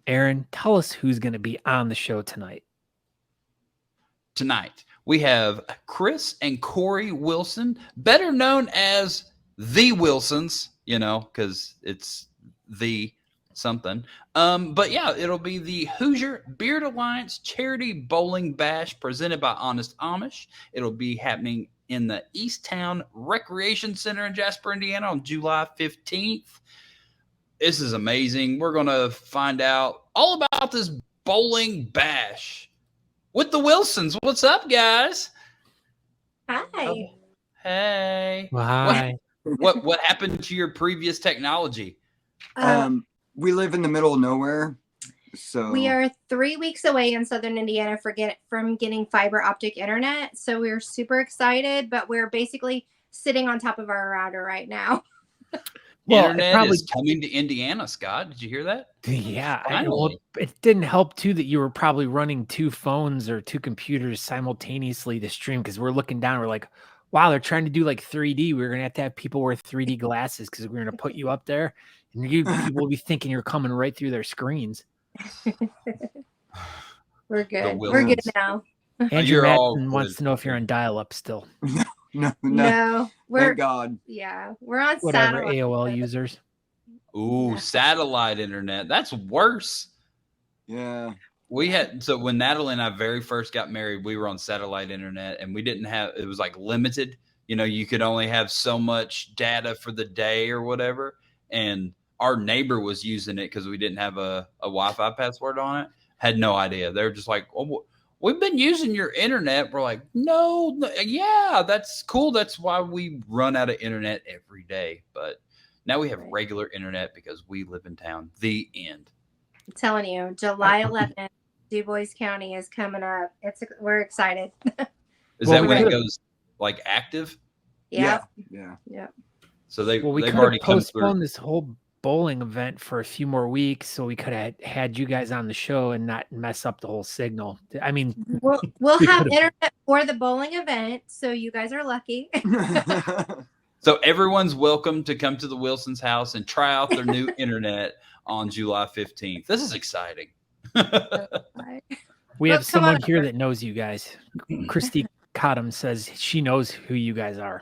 Aaron, tell us who's going to be on the show tonight. Tonight, we have Chris and Corey Wilson, better known as the Wilsons, because it's the something. But yeah, it'll be the Hoosier Beard Alliance Charity Bowling Bash presented by Honest Amish. It'll be happening in the Easttown Recreation Center in Jasper, Indiana on July 15th. This is amazing. We're going to find out all about this bowling bash with the Wilsons. What's up, guys? Hi. Oh, hey. Well, hi. What happened to your previous technology? We live in the middle of nowhere, so we are 3 weeks away in Southern Indiana from getting fiber optic internet. So we're super excited, but we're basically sitting on top of our router right now. Well, internet is coming to Indiana, Scott. Did you hear that? Yeah. It didn't help, too, that you were probably running 2 phones or 2 computers simultaneously to stream, because we're looking down. We're like, wow, they're trying to do like 3D. We're going to have people wear 3D glasses because we're going to put you up there. And people will be thinking you're coming right through their screens. We're good. We're good now. Andrew Madsen wants to know if you're on dial-up still. No. Thank God. Yeah, we're on whatever satellite. AOL users. Ooh, satellite internet. That's worse. Yeah. So when Natalie and I very first got married, we were on satellite internet, and we didn't have, it was like limited. You could only have so much data for the day or whatever. And our neighbor was using it because we didn't have a Wi-Fi password on it. Had no idea. They were just like, oh, we've been using your internet. We're like, no, yeah, that's cool. That's why we run out of internet every day. But now we have regular internet because we live in town. The end. I'm telling you, July 11th, DuBois County is coming up. We're excited. Is that when it goes like active? Yeah. So we could have postponed this whole bowling event for a few more weeks so we could have had you guys on the show and not mess up the whole signal. I mean, we'll have internet for the bowling event, so you guys are lucky. So everyone's welcome to come to the Wilsons' house and try out their new internet on July 15th. This is exciting. We have someone here that knows you guys. Christy Cottom says she knows who you guys are.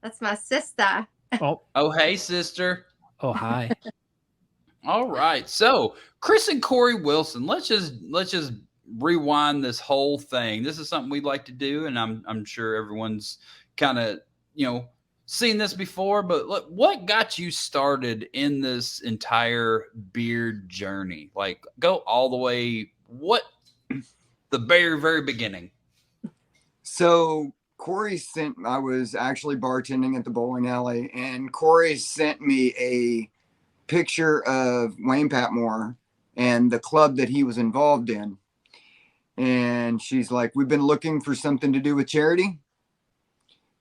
That's my sister. Oh, hey, sister. Oh, hi. All right. So Chris and Corey Wilson, let's just rewind this whole thing. This is something we'd like to do, and I'm sure everyone's kind of, seen this before, but what got you started in this entire beard journey? Like, go all the way, the very, very beginning. So Corey I was actually bartending at the bowling alley, and Corey sent me a picture of Wayne Patmore and the club that he was involved in. And she's like, we've been looking for something to do with charity.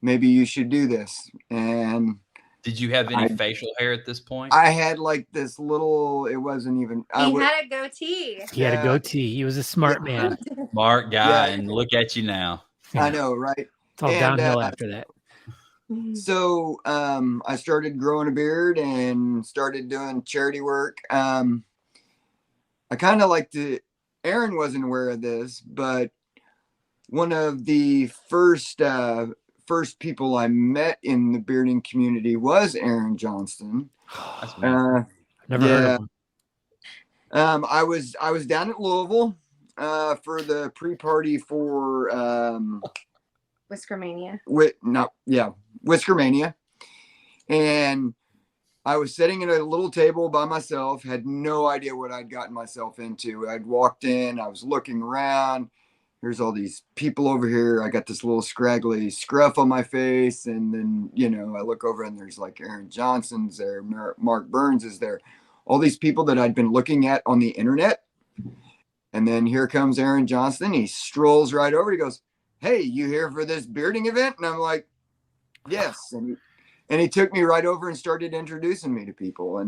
Maybe you should do this. And did you have any facial hair at this point? I had like this little, it wasn't even. He had a goatee. He had a goatee. He was a smart man. Smart guy. Yeah. And look at you now. I know, right? It's all downhill after that. So I started growing a beard and started doing charity work. I kind of like to, Aaron wasn't aware of this, but one of the first people I met in the bearding community was Aaron Johnston. Never heard of him. I was down at Louisville for the pre-party for Whiskermania. Whiskermania. And I was sitting at a little table by myself, had no idea what I'd gotten myself into. I'd walked in, I was looking around. Here's all these people over here. I got this little scraggly scruff on my face. And then, I look over and there's like Aaron Johnson's there. Mark Burns is there. All these people that I'd been looking at on the internet. And then here comes Aaron Johnston. He strolls right over. He goes, hey, you here for this bearding event? And I'm like, yes. And he took me right over and started introducing me to people.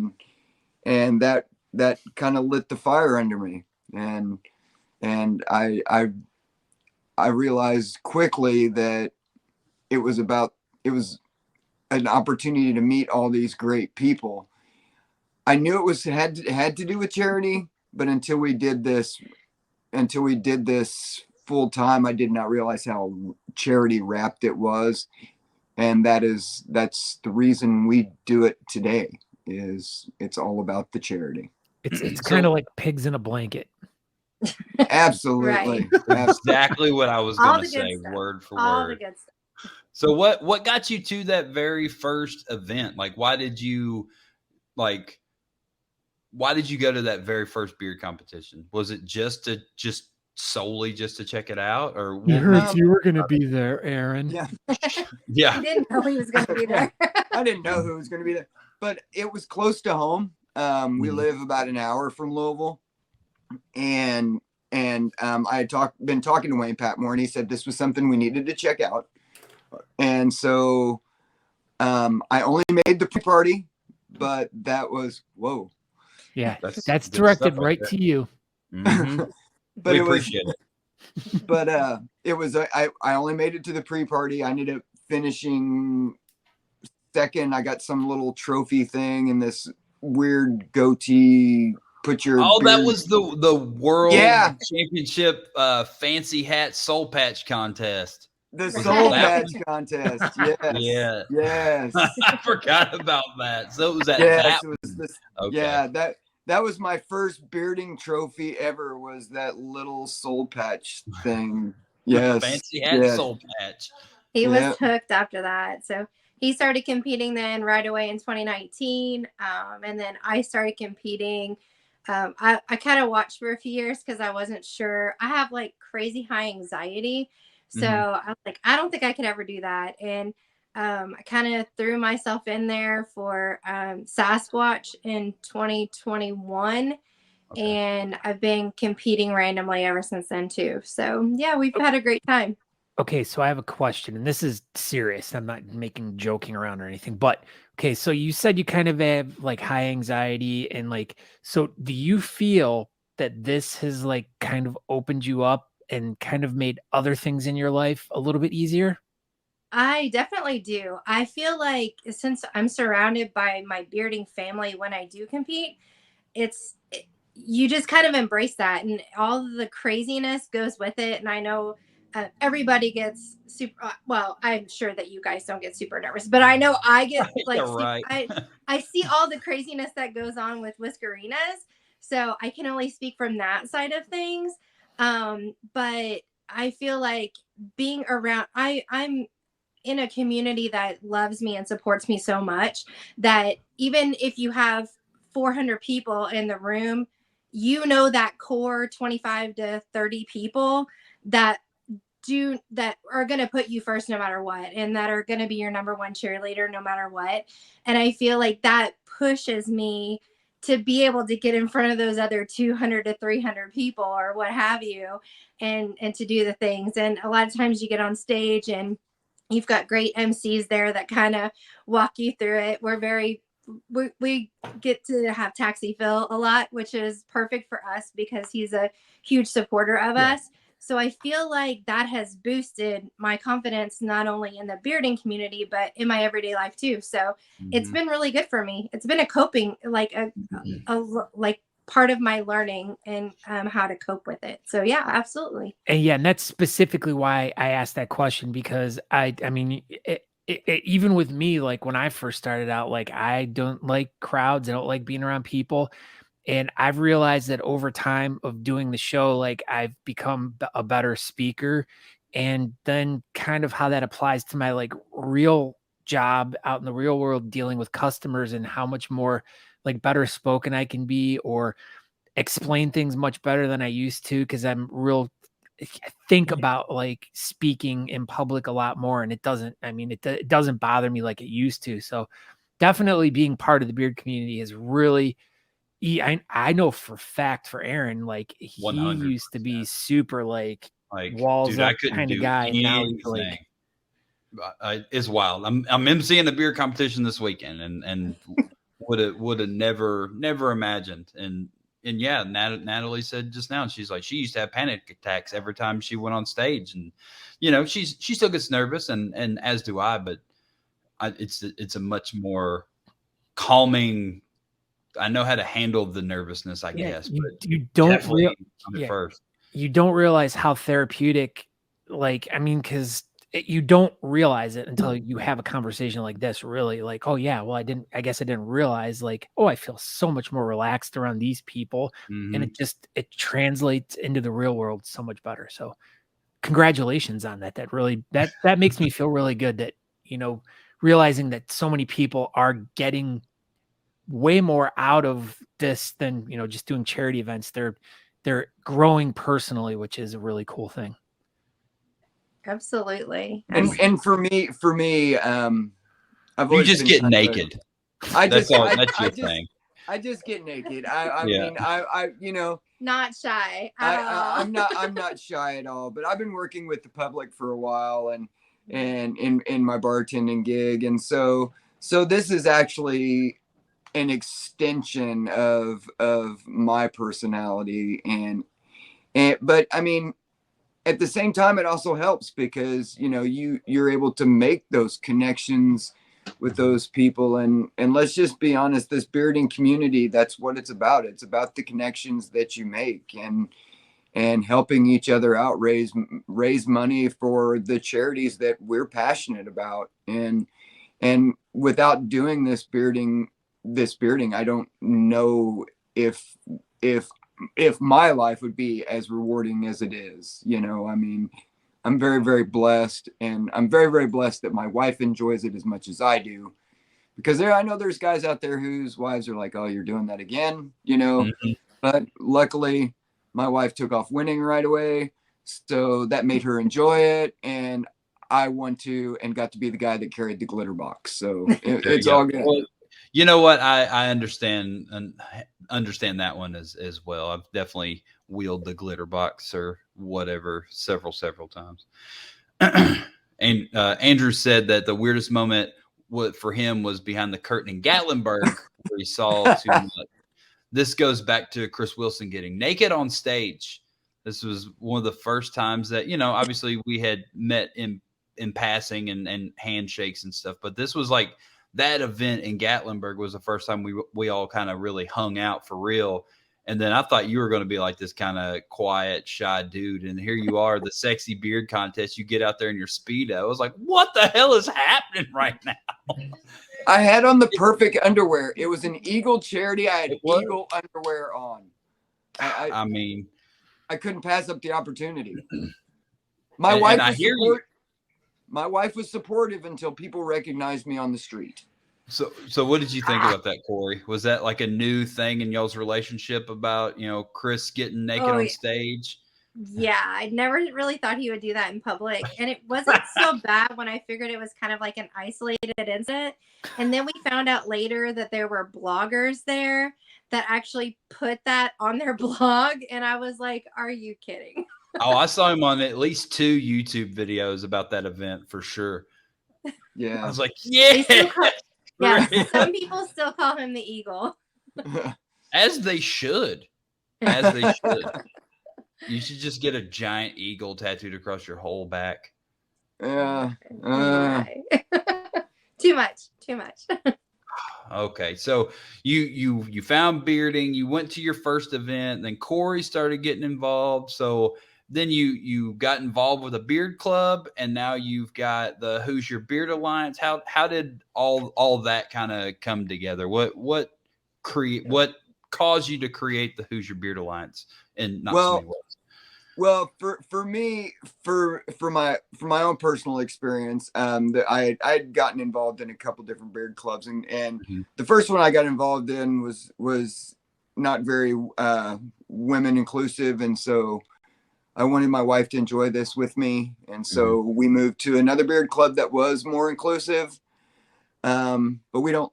And that kind of lit the fire under me. And I realized quickly that it was an opportunity to meet all these great people. I knew it had to do with charity, but until we did this full time, I did not realize how charity wrapped it was. And that's the reason we do it today. Is it's all about the charity. It's kind of like pigs in a blanket. Absolutely. Exactly what I was All going to the good say, stuff. word for All the word. good stuff. So what got you to that very first event? Like, why did you go to that very first beard competition? Was it solely to check it out, or You heard you were going to be there, Aaron. Yeah. Yeah. He didn't know he was going to be there. I didn't know who was going to be there, but it was close to home. We live about an hour from Louisville, and I had been talking to Wayne Patmore, and he said this was something we needed to check out. And so I only made the pre-party, but that was whoa. Yeah, that's directed right to you. Mm-hmm. But we appreciate it. But it was I only made it to the pre-party. I ended up finishing second. I got some little trophy thing and this weird goatee. That was the world championship fancy hat soul patch contest. The soul patch contest. Yes. Yes. I forgot about that. So it was that. Yes, it was this. Okay. Yeah, that was my first bearding trophy ever. Was that little soul patch thing? Yes. Fancy hat soul patch. He was hooked after that. So he started competing then right away in 2019. And then I started competing. I kind of watched for a few years because I wasn't sure. I have like crazy high anxiety. So I was like, I don't think I could ever do that. And I kind of threw myself in there for Sasquatch in 2021. Okay. And I've been competing randomly ever since then too. So yeah, we've had a great time. Okay, so I have a question, and this is serious. I'm not joking around or anything, but okay, so you said you kind of have like high anxiety, and like, so do you feel that this has like kind of opened you up and kind of made other things in your life a little bit easier? I definitely do. I feel like since I'm surrounded by my bearding family when I do compete, you just kind of embrace that, and all the craziness goes with it. And I know everybody gets super well, I'm sure that you guys don't get super nervous, but I know I get like right. I see all the craziness that goes on with Whiskerinas, so I can only speak from that side of things. But I feel like being around, I'm in a community that loves me and supports me so much that even if you have 400 people in the room, you know, that core 25 to 30 people that are going to put you first no matter what, and that are going to be your number one cheerleader no matter what. And I feel like that pushes me to be able to get in front of those other 200 to 300 people or what have you, and to do the things. And a lot of times you get on stage and you've got great MCs there that kind of walk you through it. We get to have Taxi Phil a lot, which is perfect for us because he's a huge supporter of us. So I feel like that has boosted my confidence, not only in the bearding community, but in my everyday life too. So it's been really good for me. It's been a coping, like a part of my learning and how to cope with it. So yeah, absolutely. And that's specifically why I asked that question, because I mean, even with me, like when I first started out, like I don't like crowds. I don't like being around people. And I've realized that over time of doing the show, like I've become a better speaker, and then kind of how that applies to my like real job out in the real world, dealing with customers, and how much more like better spoken I can be or explain things much better than I used to. Cause I think about like speaking in public a lot more, and it doesn't bother me like it used to. So definitely being part of the beard community is really, I know for fact for Aaron, like he 100%. used to be super like walls dude, up kind of guy. And now he's like, it's wild. I'm emceeing a beer competition this weekend, and would have never imagined. And yeah, Natalie said just now, she's like, she used to have panic attacks every time she went on stage, and you know, she still gets nervous, and as do I, but it's a much more calming I know how to handle the nervousness, I Yeah, guess, you, but you don't definitely on it yeah, first. you don't realize how therapeutic, like, I mean, because you don't realize it until you have a conversation like this, really. Like, oh yeah, well, I guess I didn't realize, like, oh, I feel so much more relaxed around these people. And Mhm. it translates into the real world so much better. So congratulations on that. That really, that makes me feel really good that, realizing that so many people are getting way more out of this than, just doing charity events. They're growing personally, which is a really cool thing. Absolutely. And for me, I've You always just been get kind of naked. that's Your thing. I just get naked. I Yeah. mean, I Not shy at all. I'm not shy at all, but I've been working with the public for a while and in my bartending gig. And so this is actually an extension of my personality and but I mean at the same time it also helps because you're able to make those connections with those people and let's just be honest, this bearding community, that's what it's about. It's about the connections that you make and helping each other out, raise money for the charities that we're passionate about. And without doing this bearding, I don't know if my life would be as rewarding as it is. I mean, I'm very, very blessed, and I'm very, very blessed that my wife enjoys it as much as I do. Because I know there's guys out there whose wives are like, "Oh, you're doing that again," Mhm. But luckily, my wife took off winning right away, so that made her enjoy it, and I won too, and got to be the guy that carried the glitter box. So it's all good. Well, you know what? I understand and understand that one as well. I've definitely wheeled the glitter box or whatever several times. And Andrew said that the weirdest moment for him was behind the curtain in Gatlinburg, where he saw too much. This goes back to Chris Wilson getting naked on stage. This was one of the first times that, obviously we had met in passing and handshakes and stuff, but this was like that event in Gatlinburg was the first time we all kind of really hung out for real. And then I thought you were going to be like this kind of quiet, shy dude. And here you are, the sexy beard contest. You get out there in your Speedo. I was like, what the hell is happening right now? I had on the perfect underwear. It was an Eagle charity. I had It was. Eagle underwear on. I mean, I couldn't pass up the opportunity. My wife was supportive until people recognized me on the street. So what did you think about that, Corey? Was that like a new thing in y'all's relationship about, Chris getting naked on stage? Yeah, I never really thought he would do that in public. And it wasn't so bad when I figured it was kind of like an isolated incident. And then we found out later that there were bloggers there that actually put that on their blog. And I was like, are you kidding? Oh, I saw him on at least 2 YouTube videos about that event for sure. Yeah. I was like, yeah. Some people still call him the Eagle. As they should. As they should. You should just get a giant eagle tattooed across your whole back. Yeah. Too much. Okay, so you found bearding. You went to your first event. Then Corey started getting involved. So then you got involved with a beard club, and now you've got the Hoosier Beard Alliance. How did all that kind of come together? What caused you to create the Hoosier Beard Alliance in not so many ways? Well, for me, for my own personal experience, I'd gotten involved in a couple different beard clubs, and Mm-hmm. the first one I got involved in was not very women inclusive, and so I wanted my wife to enjoy this with me, and so we moved to another beard club that was more inclusive. But we don't.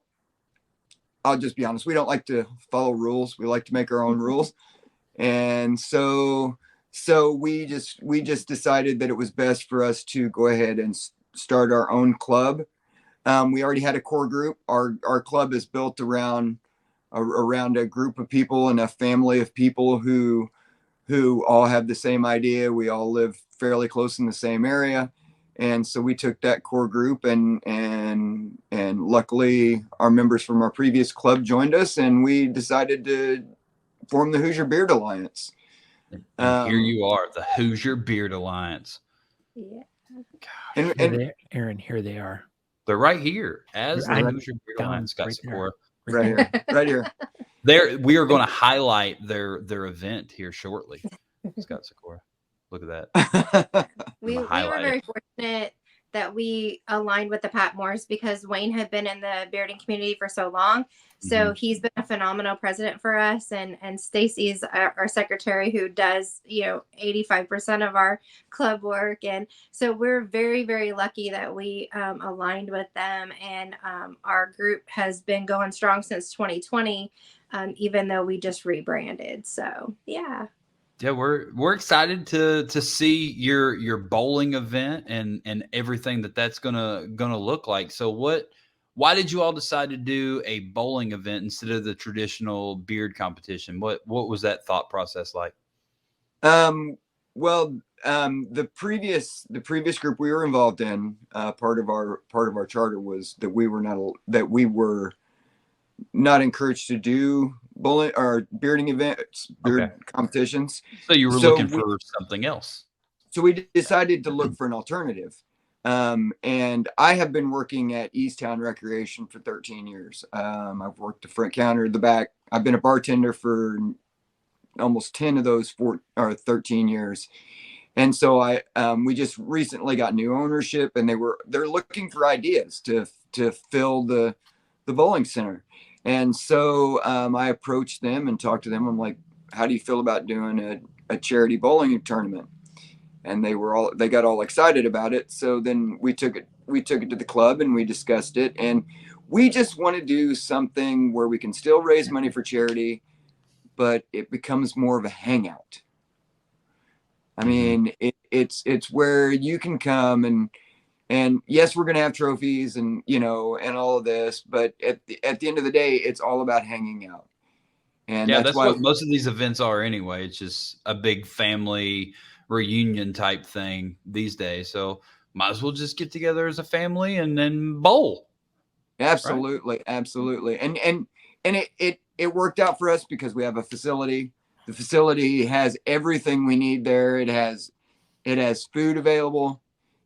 I'll just be honest. We don't like to follow rules. We like to make our own rules, and so we just decided that it was best for us to go ahead and start our own club. We already had a core group. Our club is built around a group of people and a family of people who all have the same idea. We all live fairly close in the same area. And so we took that core group, and luckily our members from our previous club joined us, and we decided to form the Hoosier Beard Alliance. And here you are, the Hoosier Beard Alliance. Yeah. And Aaron, here they are. They're right here as the I'm Hoosier Beard down Alliance. Got right there. Sykora. right here, right here. We are going to highlight their event here shortly. Scott Sykora. Look at that. We were very fortunate that we aligned with the Patmores because Wayne had been in the bearding community for so long. So he's been a phenomenal president for us. And Stacy's our secretary, who does, 85% of our club work. And so we're very, very lucky that we aligned with them. And our group has been going strong since 2020, even though we just rebranded. So, yeah. Yeah, we're excited to see your bowling event and everything that's gonna look like. So why did you all decide to do a bowling event instead of the traditional beard competition? What was that thought process like? The previous group we were involved in, part of our charter was that we were not encouraged to do bowling or bearding events, beard competitions. So you were looking for something else. So we decided to look for an alternative. And I have been working at Easttown Recreation for 13 years. I've worked the front counter, the back. I've been a bartender for almost 10 of those 13 years. And so we just recently got new ownership, and they're looking for ideas to fill the bowling center. And so I approached them and talked to them. I'm like, how do you feel about doing a charity bowling tournament? And they got all excited about it. So then we took it to the club and we discussed it. And we just want to do something where we can still raise money for charity, but it becomes more of a hangout. I mean, it's where you can come and yes, we're going to have trophies and, and all of this, but at the end of the day, it's all about hanging out. And that's why what most of these events are anyway. It's just a big family reunion type thing these days. So might as well just get together as a family and then bowl. Absolutely. Right? Absolutely. And it worked out for us because we have a facility. The facility has everything we need there. It has food available.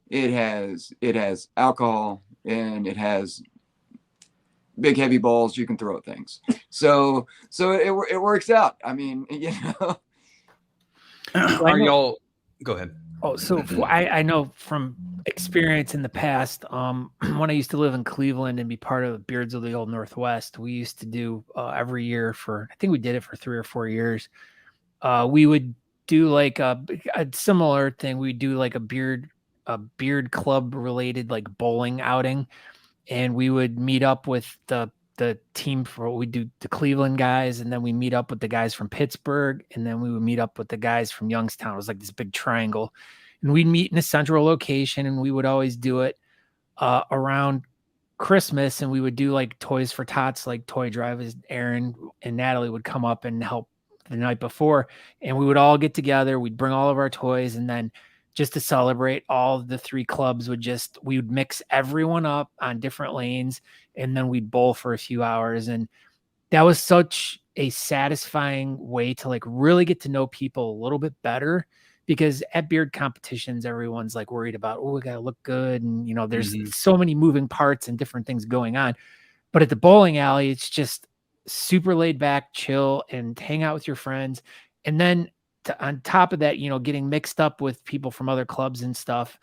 It has alcohol, and it has big heavy balls you can throw at things. So it works out. I mean, Are y'all go ahead? Oh, so I know from experience in the past, when I used to live in Cleveland and be part of Beards of the Old Northwest, we used to do every year I think we did it for 3 or 4 years. We would do like a similar thing. We'd do like a beard club related like bowling outing, and we would meet up with the team we do the Cleveland guys, and then we meet up with the guys from Pittsburgh, and then we would meet up with the guys from Youngstown. It was like this big triangle, and we'd meet in a central location, and we would always do it around Christmas, and we would do like Toys for Tots, like toy drives. Aaron and Natalie would come up and help the night before, and we would all get together. We'd bring all of our toys, and then just to celebrate, all of the 3 clubs we would mix everyone up on different lanes, and then we'd bowl for a few hours. And that was such a satisfying way to like really get to know people a little bit better, because at beard competitions, everyone's like worried about, oh, we got to look good. And, there's so many moving parts and different things going on. But at the bowling alley, it's just super laid back, chill, and hang out with your friends. And then on top of that, getting mixed up with people from other clubs and stuff,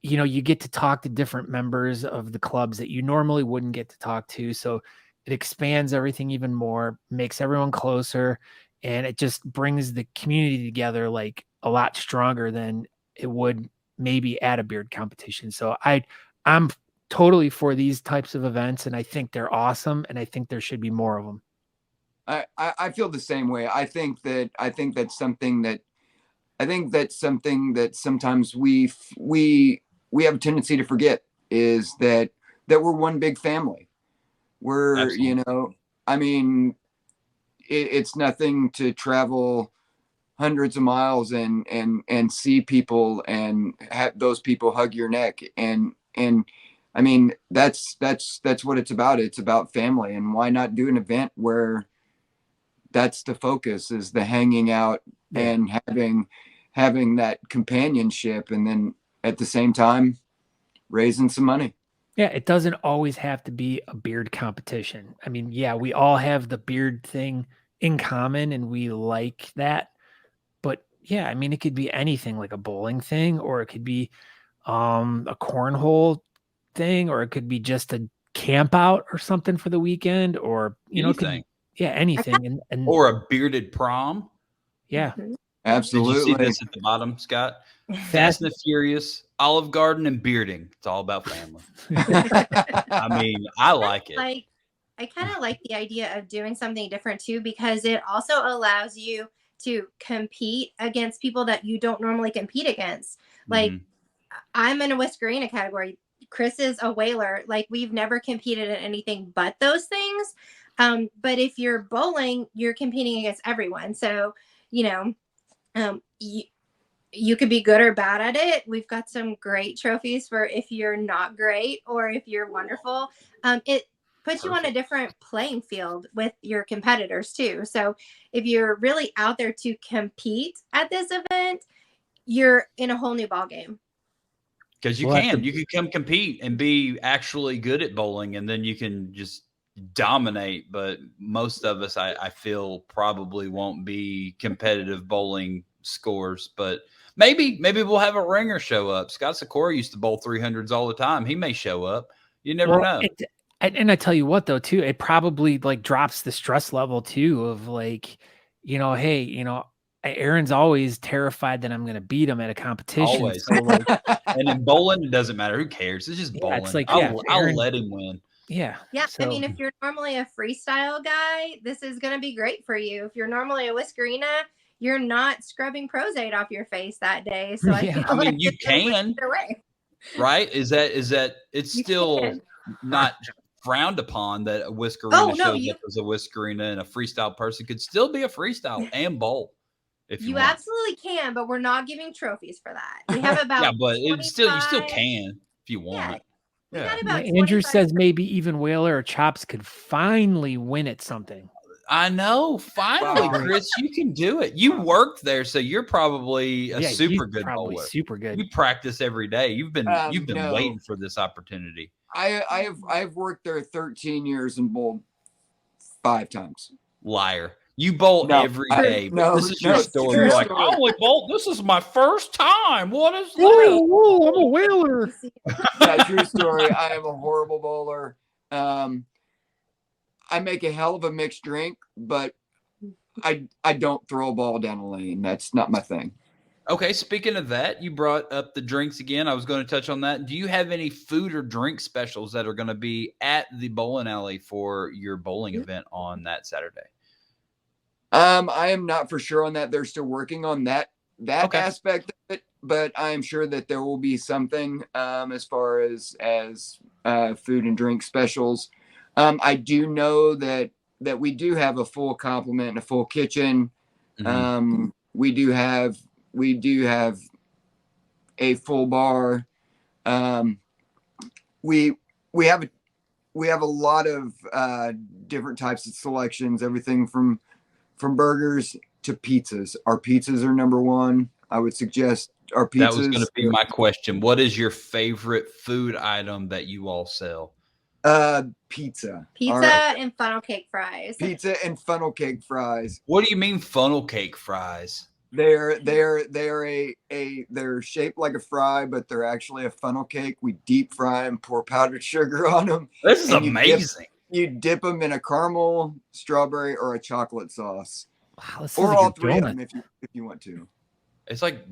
you get to talk to different members of the clubs that you normally wouldn't get to talk to. So it expands everything even more, makes everyone closer, and it just brings the community together like a lot stronger than it would maybe at a beard competition. So I'm totally for these types of events, and I think they're awesome, and I think there should be more of them. I feel the same way. I think that's something that sometimes we have a tendency to forget, is that we're one big family. We're, Absolutely. I mean, it's nothing to travel hundreds of miles and see people and have those people hug your neck. And I mean, that's what it's about. It's about family. And why not do an event where that's the focus, is the hanging out and having that companionship, and then at the same time raising some money. Yeah, it doesn't always have to be a beard competition. I mean, yeah, we all have the beard thing in common and we like that. But yeah, I mean, it could be anything, like a bowling thing, or it could be a cornhole thing, or it could be just a camp out or something for the weekend, or you know, it could, Anything. yeah, anything. And Or a bearded prom. yeah, Absolutely. Did you see this at the bottom, Scott? Fast and the Furious, Olive Garden, and bearding. It's all about family. I mean, I like it. Like, I kind of like the idea of doing something different too, because it also allows you to compete against people that you don't normally compete against. Like, I'm in a Whiskerina category. Chris is a whaler. Like, we've never competed in anything but those things. But if you're bowling, you're competing against everyone. So, you know, you could be good or bad at it. We've got some great trophies for if you're not great or if you're wonderful. It puts you on a different playing field with your competitors too. So if you're really out there to compete at this event, you're in a whole new ball game. Because you can come compete and be actually good at bowling, and then you can just dominate. But most of us, I feel, probably won't be competitive bowling scores. But maybe we'll have a ringer show up. Scott Sykora used to bowl 300s all the time. He may show up. You never know. And I tell you what, though, too, it probably like drops the stress level too of like, you know, hey, you know, Aaron's always terrified that I'm going to beat him at a competition. Always. So like, and in bowling, it doesn't matter. Who cares? It's just bowling. It's like, I'll let him win. Yeah. Yeah. So, I mean, if you're normally a freestyle guy, this is going to be great for you. If you're normally a Whiskerina, you're not scrubbing Prozade off your face that day. So I mean, you can, right? Is that it's You still can. not frowned upon that a Whiskerina shows up as a Whiskerina, and a freestyle person could still be a freestyle and bowl. If you absolutely can, but we're not giving trophies for that. We have about yeah, but it's still, you still can if you want. Yeah. Andrew says maybe even Whaler or Chops could finally win at something. I know. Finally, Chris, you can do it. You worked there, so you're probably a super good bowler. Super good. You practice every day. You've been waiting for this opportunity. I've worked there 13 years and bowled 5 times. Liar. You bowl every day. This is your story. You're like, I only bowled. This is my first time. What is that? Whoa, I'm a whaler. Yeah, true story. I am a horrible bowler. I make a hell of a mixed drink, but I don't throw a ball down a lane. That's not my thing. Okay, speaking of that, you brought up the drinks again. I was going to touch on that. Do you have any food or drink specials that are going to be at the bowling alley for your bowling event on that Saturday? I am not for sure on that. They're still working on that aspect of it, but I am sure that there will be something as far as food and drink specials. I do know that we do have a full complement and a full kitchen. Mm-hmm. We do have a full bar. We have a lot of different types of selections, everything from burgers to pizzas. Our pizzas are number one. I would suggest our pizzas. That was going to be my question. What is your favorite food item that you all sell? Pizza and funnel cake fries. Pizza and funnel cake fries. What do you mean funnel cake fries? They're shaped like a fry, but they're actually a funnel cake. We deep fry them, pour powdered sugar on them. This is amazing. You dip them in a caramel, strawberry, or a chocolate sauce. Wow, or all three of them if you want to. It's like,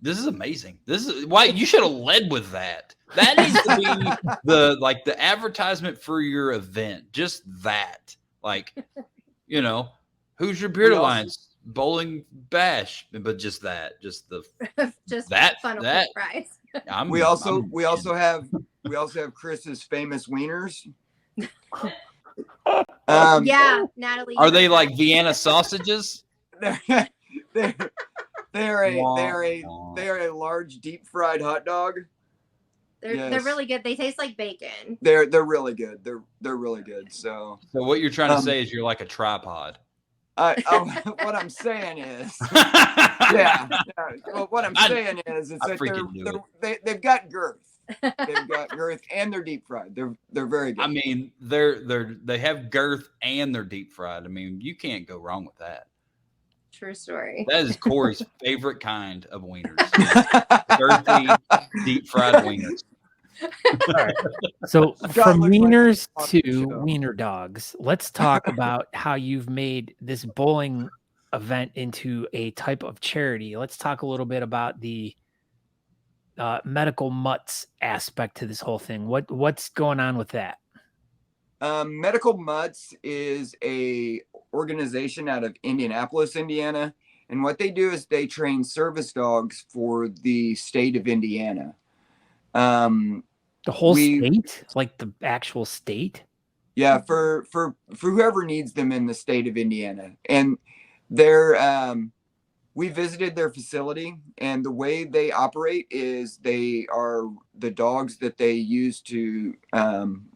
this is amazing. This is why you should have led with that. That needs to be the advertisement for your event. Just that. Like, who's your Beard Alliance bowling bash? But just that. Just the funnel cake fries. We also have Chris's famous wieners. Natalie. Are they like Vienna sausages? They are a large deep fried hot dog. They're really good. They taste like bacon. They're really good. They're really good. So what you're trying to say is you're like a tripod. What I'm saying is, yeah. Well, what I'm saying is, that they've got girth. They've got girth and they're deep fried. They're very good. I mean, they have girth and they're deep fried. I mean, you can't go wrong with that. True story. That is Corey's favorite kind of wieners. Girthy, deep fried wieners. All right. So from wieners to wiener dogs, let's talk about how you've made this bowling event into a type of charity. Let's talk a little bit about the medical mutts aspect to this whole thing. What's going on with that? Medical Mutts is a organization out of Indianapolis, Indiana. And what they do is they train service dogs for the state of Indiana. The whole state? Like the actual state? Yeah, for whoever needs them in the state of Indiana. And we visited their facility, and the way they operate is they are the dogs that they use to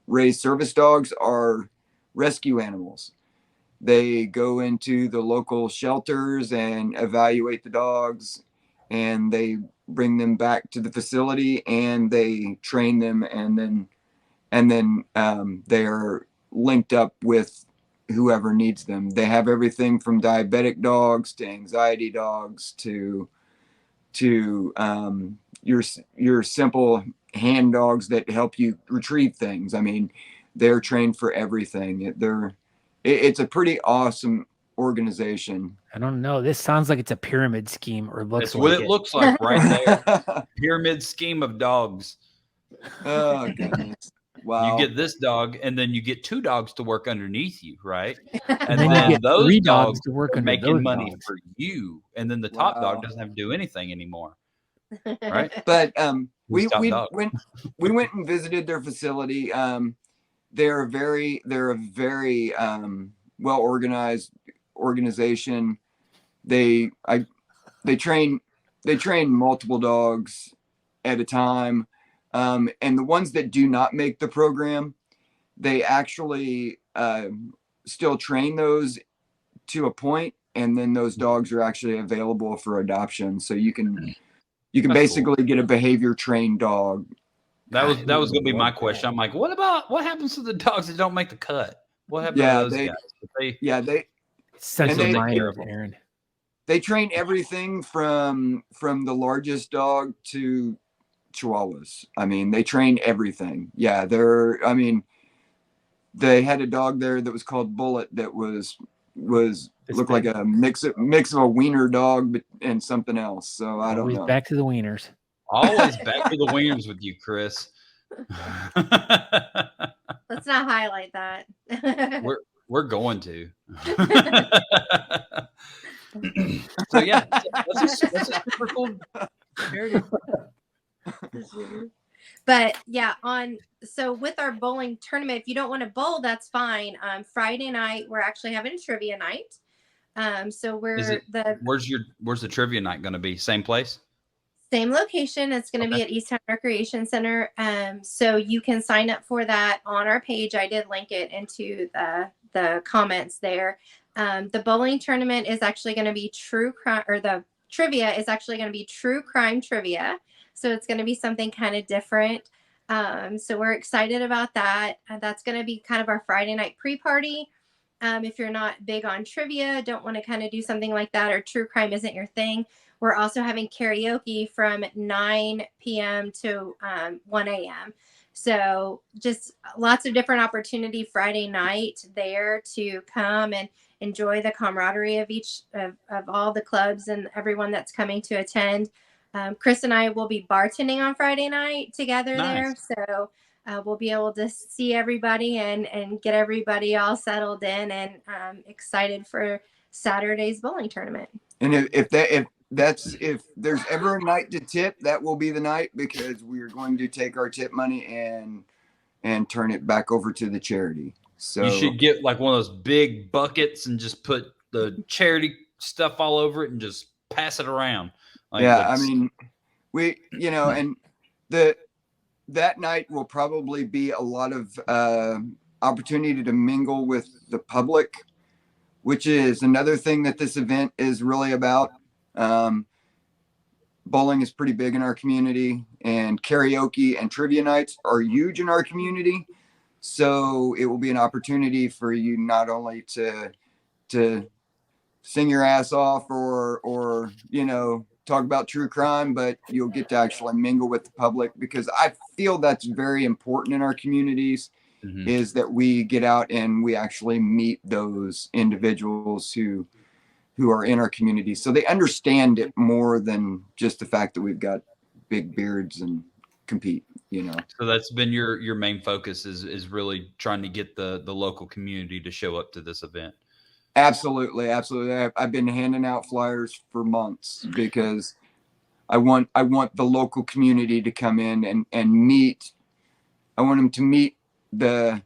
raise service dogs are rescue animals. They go into the local shelters and evaluate the dogs, and they bring them back to the facility and they train them, and then they are linked up with whoever needs them. They have everything from diabetic dogs to anxiety dogs to your simple hand dogs that help you retrieve things. I mean, they're trained for everything. It's a pretty awesome organization. I don't know. This sounds like it's a pyramid scheme, or looks That's like what it looks like right there. Pyramid scheme of dogs. Oh goodness. Wow. You get this dog, and then you get 2 dogs to work underneath you, right? And then you get those 3 dogs to work are under making those money dogs. for you, and then the top dog doesn't have to do anything anymore, right? But we went and visited their facility. They're a very well organized organization. They train multiple dogs at a time. And the ones that do not make the program, they actually still train those to a point, and then those dogs are actually available for adoption. So you can basically get a behavior trained dog. That was going to be my question. I'm like, what happens to the dogs that don't make the cut? What happens to those guys? It's such a minor of Aaron. They train everything from the largest dog to Chihuahuas. I mean, they train everything. Yeah, they had a dog there that was called Bullet that looked like a mix of a wiener dog and something else. So I don't know. Back to the wieners. Always back to the wieners with you, Chris. Let's not highlight that. We're going to. So yeah, that's a super cool charity. But yeah, so with our bowling tournament, if you don't want to bowl, that's fine. Friday night we're actually having a trivia night. So where's the trivia night going to be? Same place? Same location. It's going to be at Easttown Recreation Center. So you can sign up for that on our page. I did link it into the comments there. The bowling tournament is actually going to be true crime, or the trivia is actually going to be true crime trivia. So it's going to be something kind of different. So we're excited about that. That's going to be kind of our Friday night pre-party. If you're not big on trivia, don't want to kind of do something like that, or true crime isn't your thing, we're also having karaoke from 9 p.m. to 1 a.m. So just lots of different opportunity Friday night there to come and enjoy the camaraderie of each of all the clubs and everyone that's coming to attend. Chris and I will be bartending on Friday night together there. So we'll be able to see everybody and get everybody all settled in and excited for Saturday's bowling tournament. And if there's ever a night to tip, that will be the night, because we are going to take our tip money and turn it back over to the charity. So you should get like one of those big buckets and just put the charity stuff all over it and just pass it around. Like, yeah, I mean, we, and that night will probably be a lot of opportunity to mingle with the public, which is another thing that this event is really about. Bowling is pretty big in our community, and karaoke and trivia nights are huge in our community. So it will be an opportunity for you not only to sing your ass off or talk about true crime, but you'll get to actually mingle with the public, because I feel that's very important in our communities, is that we get out and we actually meet those individuals who are in our community, so they understand it more than just the fact that we've got big beards and compete. So that's been your main focus, is really trying to get the local community to show up to this event. Absolutely. I've been handing out flyers for months because I want the local community to come in and meet. I want them to meet the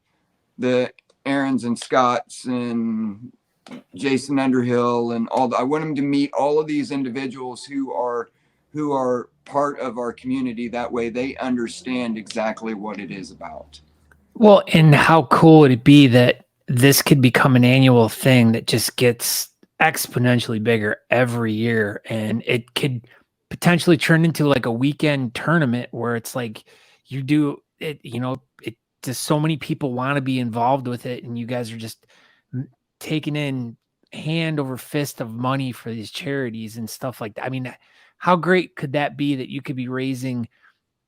Aarons and Scotts and Jason Underhill and I want them to meet all of these individuals who are part of our community. That way they understand exactly what it is about. Well, and how cool would it be that this could become an annual thing that just gets exponentially bigger every year, and it could potentially turn into like a weekend tournament where it's like you do it, it just so many people want to be involved with it, and you guys are just taking in hand over fist of money for these charities and stuff like that. I mean, how great could that be that you could be raising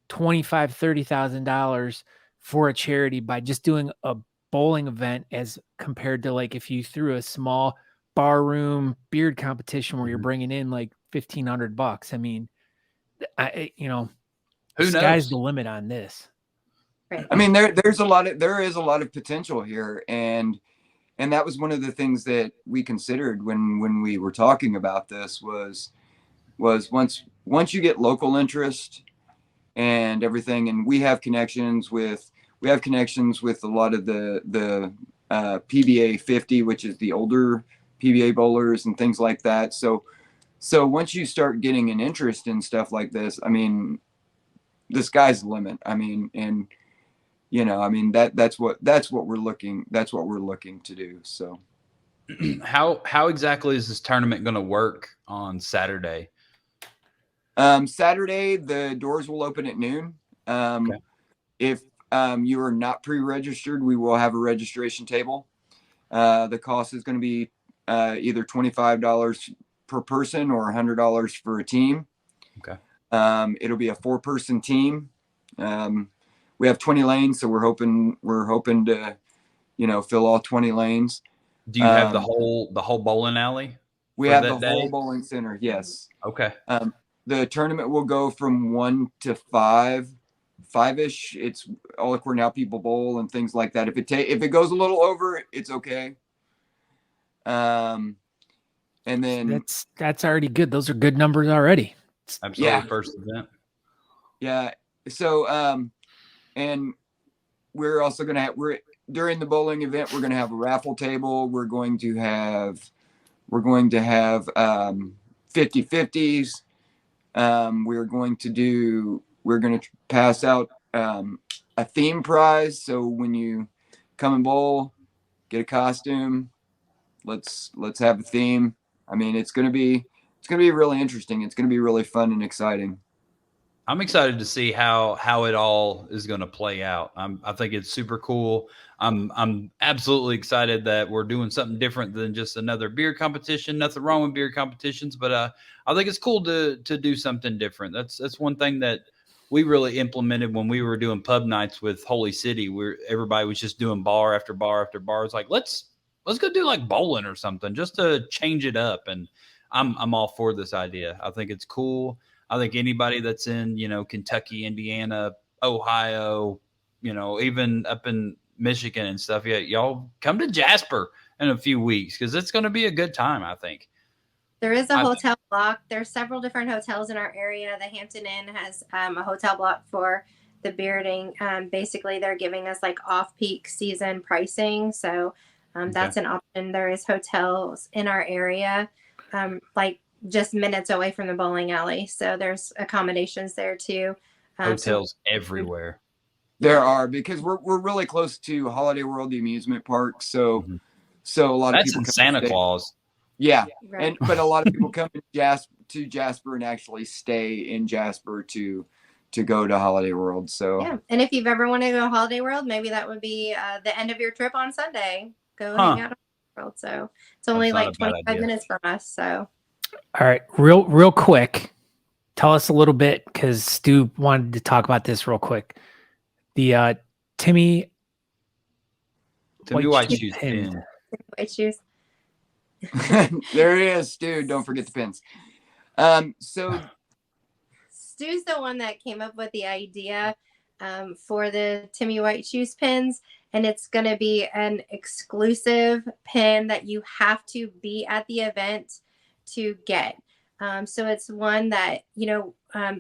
$25,000-$30,000 for a charity by just doing a bowling event, as compared to like if you threw a small bar room beard competition where you're bringing in like $1,500. I mean, who sky's knows? the limit on this. Right. I mean, there is a lot of potential here, and that was one of the things that we considered when we were talking about this was once you get local interest and everything, and we have connections with a lot of the PBA 50, which is the older PBA bowlers and things like that. So once you start getting an interest in stuff like this, I mean, the sky's the limit. I mean, and that's what we're looking to do. So how exactly is this tournament going to work on Saturday? Saturday, the doors will open at noon. Okay. If you are not pre-registered, we will have a registration table. The cost is going to be either $25 per person or $100 for a team. Okay. It'll be a 4-person team. We have 20 lanes, so we're hoping to, fill all 20 lanes. Do you have the whole bowling alley? We have the whole bowling center. Yes. Okay. The tournament will go from 1 to 5-ish. It's all according to how people bowl and things like that. If it goes a little over, it's okay. And then that's already good. Those are good numbers already. Absolutely. Yeah. First event. Yeah. So and we're also going to have during the bowling event, we're going to have a raffle table. We're going to have 50-50s. We're going to pass out a theme prize. So when you come and bowl, get a costume. Let's have a theme. I mean, it's going to be really interesting. It's going to be really fun and exciting. I'm excited to see how it all is going to play out. I think it's super cool. I'm absolutely excited that we're doing something different than just another beer competition. Nothing wrong with beer competitions, but I think it's cool to do something different. That's one thing that we really implemented when we were doing pub nights with Holy City, where everybody was just doing bar after bar after bar. It's like let's go do like bowling or something just to change it up. And I'm all for this idea. I think it's cool. I think anybody that's in, Kentucky, Indiana, Ohio, even up in Michigan and stuff, y'all come to Jasper in a few weeks because it's going to be a good time, I think. There is a hotel block. There's several different hotels in our area. The Hampton Inn has a hotel block for the bearding. Basically, they're giving us like off-peak season pricing. So that's an option. There is hotels in our area. Like just minutes away from the bowling alley. So there's accommodations there too. Hotels everywhere. There are, because we're really close to Holiday World, the amusement park. So Mhm. so a lot of That's people in come Santa stay. Claus. Yeah, Right. but a lot of people come to Jasper and actually stay in Jasper to go to Holiday World. So Yeah, and if you've ever wanted to go to Holiday World, maybe that would be the end of your trip on Sunday. Go hang out at Holiday World. So it's only That's not like a bad 25 idea. minutes from us. So All right, real quick. Tell us a little bit, because Stu wanted to talk about this real quick. The Timmy White shoes shoes pin. pin. white shoes. there he is, dude. Don't forget the pins. So Stu's the one that came up with the idea for the Timmy White Shoes pins, and it's going to be an exclusive pin that you have to be at the event to get. So it's one that,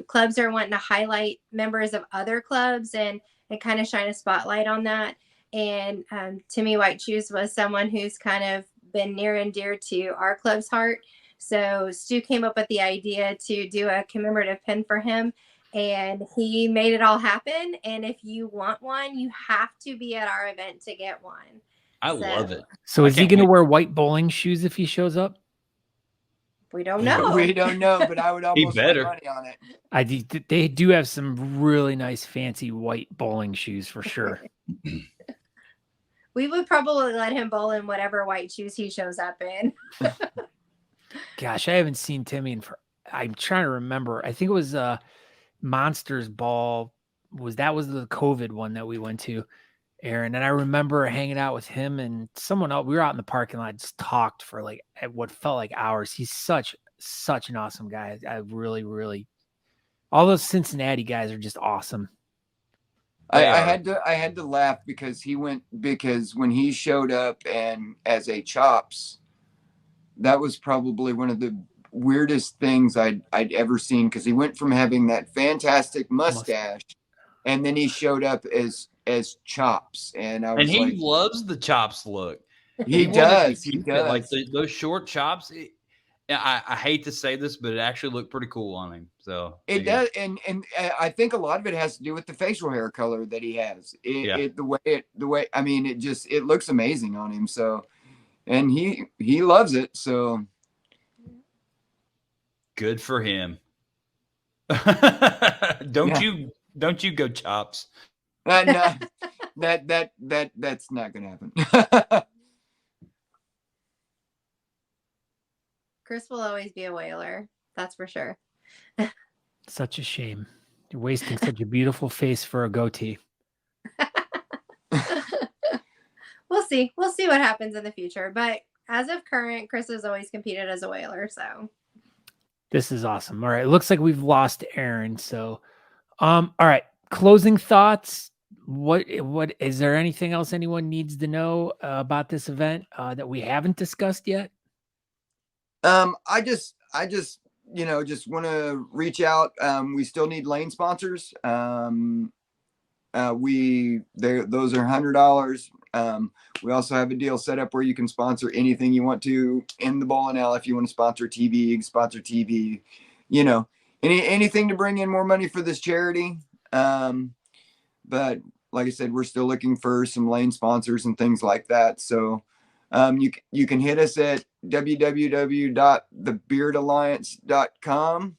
clubs are wanting to highlight members of other clubs and kind of shine a spotlight on that. And Timmy White Shoes was someone who's kind of been near and dear to our club's heart. So Stu came up with the idea to do a commemorative pin for him, and he made it all happen. And if you want one, you have to be at our event to get one. I love it. So I is he can't going to wait. wear white bowling shoes if he shows up? We don't know. we don't know, but I would almost put better. money on it. They do have some really nice, fancy white bowling shoes for sure. We would probably let him bowl in whatever white shoes he shows up in. Gosh, I haven't seen Timmy I'm trying to remember. I think it was Monsters Ball. That was the COVID one that we went to, Aaron? And I remember hanging out with him and someone else. We were out in the parking lot, just talked for like what felt like hours. He's such an awesome guy. I really, all those Cincinnati guys are just awesome. I had to laugh because when he showed up and as a Chops, that was probably one of the weirdest things I'd ever seen, because he went from having that fantastic mustache and then he showed up as Chops, and I was he like, loves the Chops look. He does. Like those short chops. I hate to say this, but it actually looked pretty cool on him. So it does, and I think a lot of it has to do with the facial hair color that he has. The way I mean, it looks amazing on him. So, and he loves it. So good for him. Don't you go Chops. No, that's not gonna happen. Chris will always be a whaler. That's for sure. Such a shame. You're wasting such a beautiful face for a goatee. We'll see. We'll see what happens in the future. But as of current, Chris has always competed as a whaler. So this is awesome. All right. It looks like we've lost Aaron. So all right. Closing thoughts. What is there anything else anyone needs to know about this event that we haven't discussed yet? I just want to reach out. We still need lane sponsors. Those are $100. We also have a deal set up where you can sponsor anything you want to in the bowling alley. If you want to sponsor TV, you can sponsor TV, anything to bring in more money for this charity. But like I said, we're still looking for some lane sponsors and things like that. So you can hit us at www.thebeardalliance.com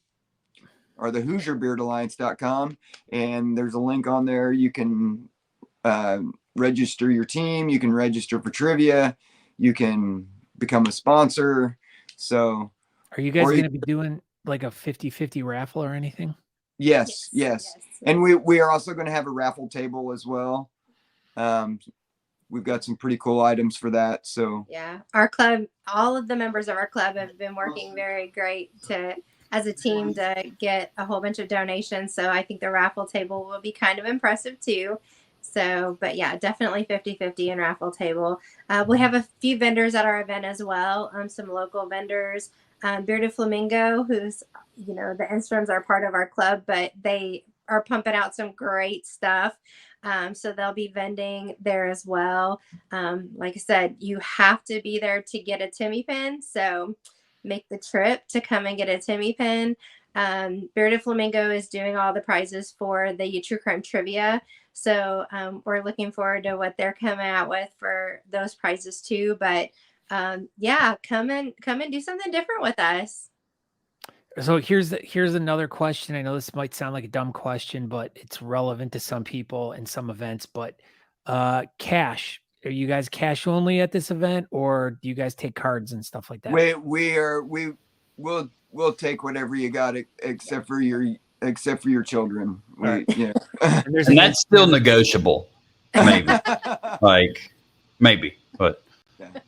or the HoosierBeardAlliance.com, and there's a link on there. You can register your team. You can register for trivia. You can become a sponsor. So are you guys going to be doing like a 50-50 raffle or anything? Yes. And we are also going to have a raffle table as well. We've got some pretty cool items for that. So yeah, our club, all of the members of our club have been working very great as a team to get a whole bunch of donations. So I think the raffle table will be kind of impressive too. So, but yeah, definitely 50-50 and raffle table. We have a few vendors at our event as well. Some local vendors, Bearded Flamingo, who's, the instruments are part of our club, but they are pumping out some great stuff. So they'll be vending there as well. Like I said, you have to be there to get a Timmy pin. So make the trip to come and get a Timmy pin. Bearded Flamingo is doing all the prizes for the True Crime Trivia. So we're looking forward to what they're coming out with for those prizes too. But yeah, come and do something different with us. So here's another question. I know this might sound like a dumb question, but it's relevant to some people and some events. But cash. Are you guys cash only at this event, or do you guys take cards and stuff like that? We'll take whatever you got, except for your children. Right. Yeah. And that's still negotiable. Maybe. Maybe, but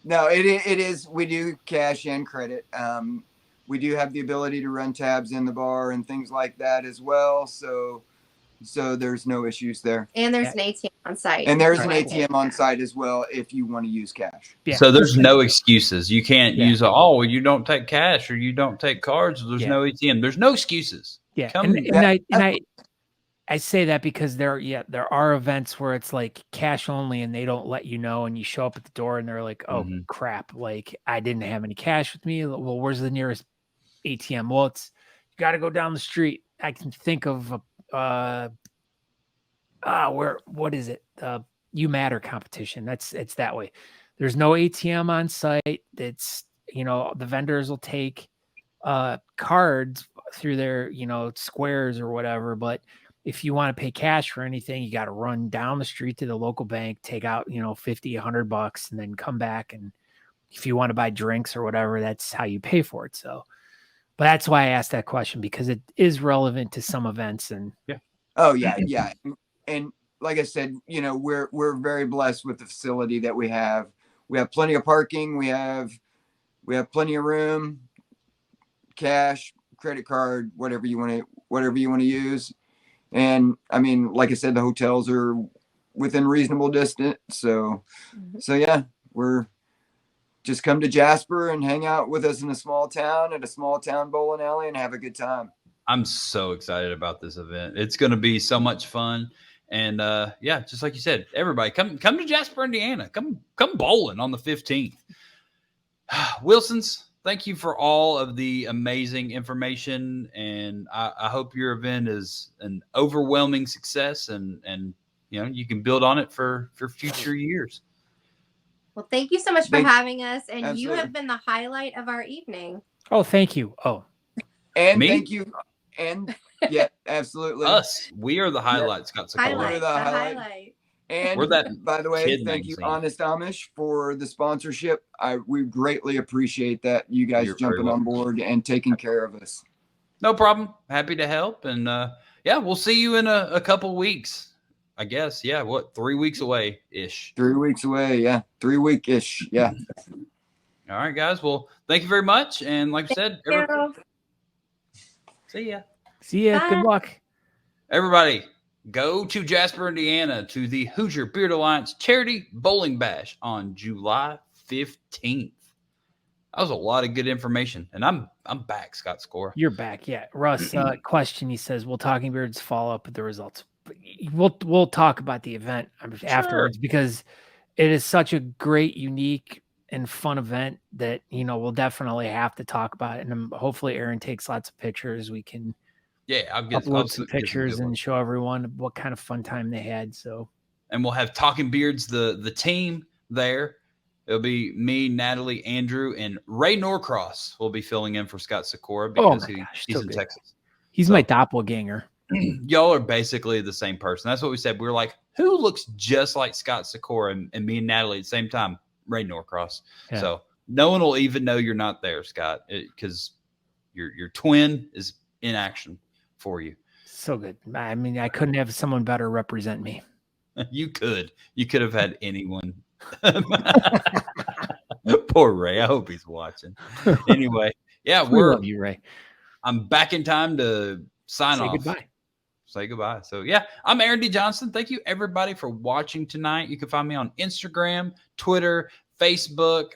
no, it is. We do cash and credit. We do have the ability to run tabs in the bar and things like that as well. So there's no issues there. And there's an ATM on site. And there's an ATM on site as well if you want to use cash. Yeah. So there's no excuses. You can't use you don't take cash or you don't take cards. Or there's no ATM. There's no excuses. Yeah. Come I say that because there are events where it's like cash only and they don't let you know, and you show up at the door and they're like, oh crap, like I didn't have any cash with me. Well, where's the nearest ATM? Well, you got to go down the street. I can think of what is it? You Matter competition. It's that way. There's no ATM on site. It's, the vendors will take cards through their, squares or whatever. But if you want to pay cash for anything, you got to run down the street to the local bank, take out, $50, $100, and then come back. And if you want to buy drinks or whatever, that's how you pay for it. So, but that's why I asked that question, because it is relevant to some events. And yeah. Oh yeah. Yeah. And like I said, we're very blessed with the facility that we have. We have plenty of parking. We have plenty of room, cash, credit card, whatever you want to use. And I mean, like I said, the hotels are within reasonable distance. So yeah, we're just come to Jasper and hang out with us in a small town at a small town bowling alley and have a good time. I'm so excited about this event. It's going to be so much fun. And yeah, just like you said, everybody come to Jasper, Indiana. Come bowling on the 15th. Wilsons, thank you for all of the amazing information. And I hope your event is an overwhelming success and you can build on it for future years. Well, thank you so much for having us. And Absolutely. You have been the highlight of our evening. Oh, thank you. Oh, and me? Thank you. And yeah, absolutely. Us. We are the highlights, Scott Sykora. Highlight. And we're that, by the way, thank magazine. you, Honest Amish, for the sponsorship. We greatly appreciate that, you guys jumping on board and taking care of us. No problem. Happy to help. And yeah, we'll see you in a couple weeks, I guess. Yeah, 3 weeks away ish. 3 weeks away. Yeah, 3 week ish. Yeah. All right, guys. Well, thank you very much. And like I said, see ya. See ya. Bye. Good luck. Everybody, go to Jasper, Indiana to the Hoosier Beard Alliance Charity Bowling Bash on July 15th. That was a lot of good information. And I'm back, Scott Sykora. You're back. Yeah. Russ, question. He says, will Talking Beards follow up with the results? We'll talk about the event afterwards, because it is such a great, unique, and fun event that, we'll definitely have to talk about it. And hopefully Aaron takes lots of pictures. We can I'll upload some pictures and show everyone what kind of fun time they had. So, and we'll have Talking Beards, the team there. It'll be me, Natalie, Andrew, and Ray Norcross will be filling in for Scott Sykora because he's in Texas. He's my doppelganger. Y'all are basically the same person. That's what we said. We were like, who looks just like Scott Sykora? And me and Natalie at the same time, Ray Norcross. Yeah. So no one will even know you're not there, Scott, because your twin is in action for you. So good. I mean, I couldn't have someone better represent me. You could have had anyone. Poor Ray. I hope he's watching. Anyway, yeah, we love you, Ray. I'm back in time to say goodbye. Say goodbye. So yeah, I'm Aaron D. Johnston. Thank you everybody for watching tonight. You can find me on Instagram, Twitter, Facebook.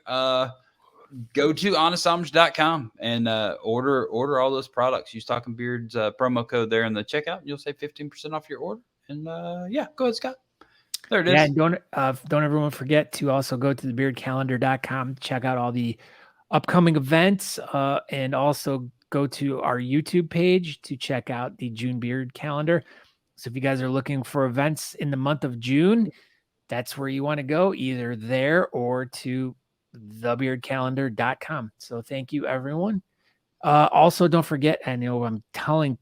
Go to honestamish.com and order all those products. Use Talking Beards promo code there in the checkout. You'll save 15% off your order. And yeah, go ahead, Scott. There it is. Yeah, and don't everyone forget to also go to thebeardcalendar.com, check out all the upcoming events, and also go to our YouTube page to check out the June Beard calendar. So if you guys are looking for events in the month of June, that's where you want to go, either there or to thebeardcalendar.com. So thank you, everyone. Also, don't forget, I know I'm telling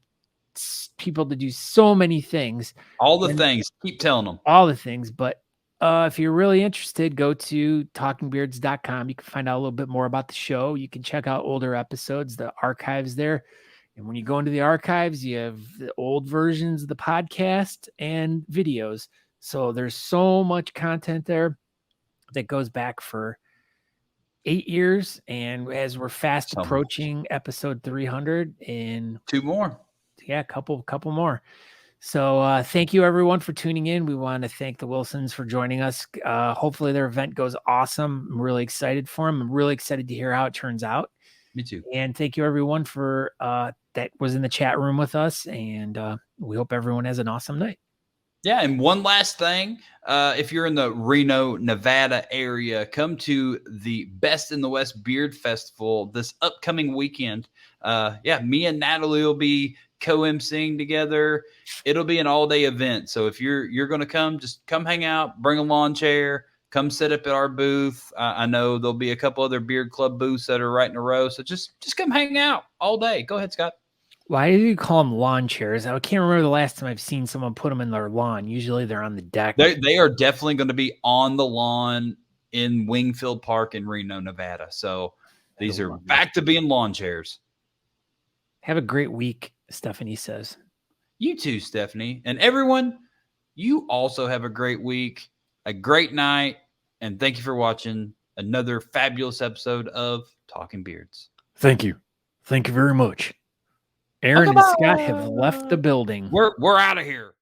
people to do so many things. All the things. Keep telling them. All the things, but if you're really interested, go to talkingbeards.com. You can find out a little bit more about the show. You can check out older episodes, the archives there. And when you go into the archives, you have the old versions of the podcast and videos. So there's so much content there that goes back for 8 years. And as we're fast approaching episode 300 in 2 more. Yeah, a couple more. So thank you everyone for tuning in. We want to thank the Wilsons for joining us. Hopefully their event goes awesome. I'm really excited for them. I'm really excited to hear how it turns out. Me too. And thank you everyone for that was in the chat room with us. And we hope everyone has an awesome night. Yeah, and one last thing. If you're in the Reno, Nevada area, come to the Best in the West Beard Festival this upcoming weekend. Me and Natalie will be co-emceeing together. It'll be an all-day event. So if you're going to come, just come hang out, bring a lawn chair, come sit up at our booth. I know there'll be a couple other beard club booths that are right in a row. So just come hang out all day. Go ahead, Scott. Why do you call them lawn chairs? I can't remember the last time I've seen someone put them in their lawn. Usually they're on the deck. They are definitely going to be on the lawn in Wingfield Park in Reno, Nevada. So these are back to being lawn chairs. Have a great week, Stephanie says. You too, Stephanie. And everyone, you also have a great week, a great night, and thank you for watching another fabulous episode of Talking Beards. Thank you. Thank you very much. Aaron and Scott have left the building. We're out of here.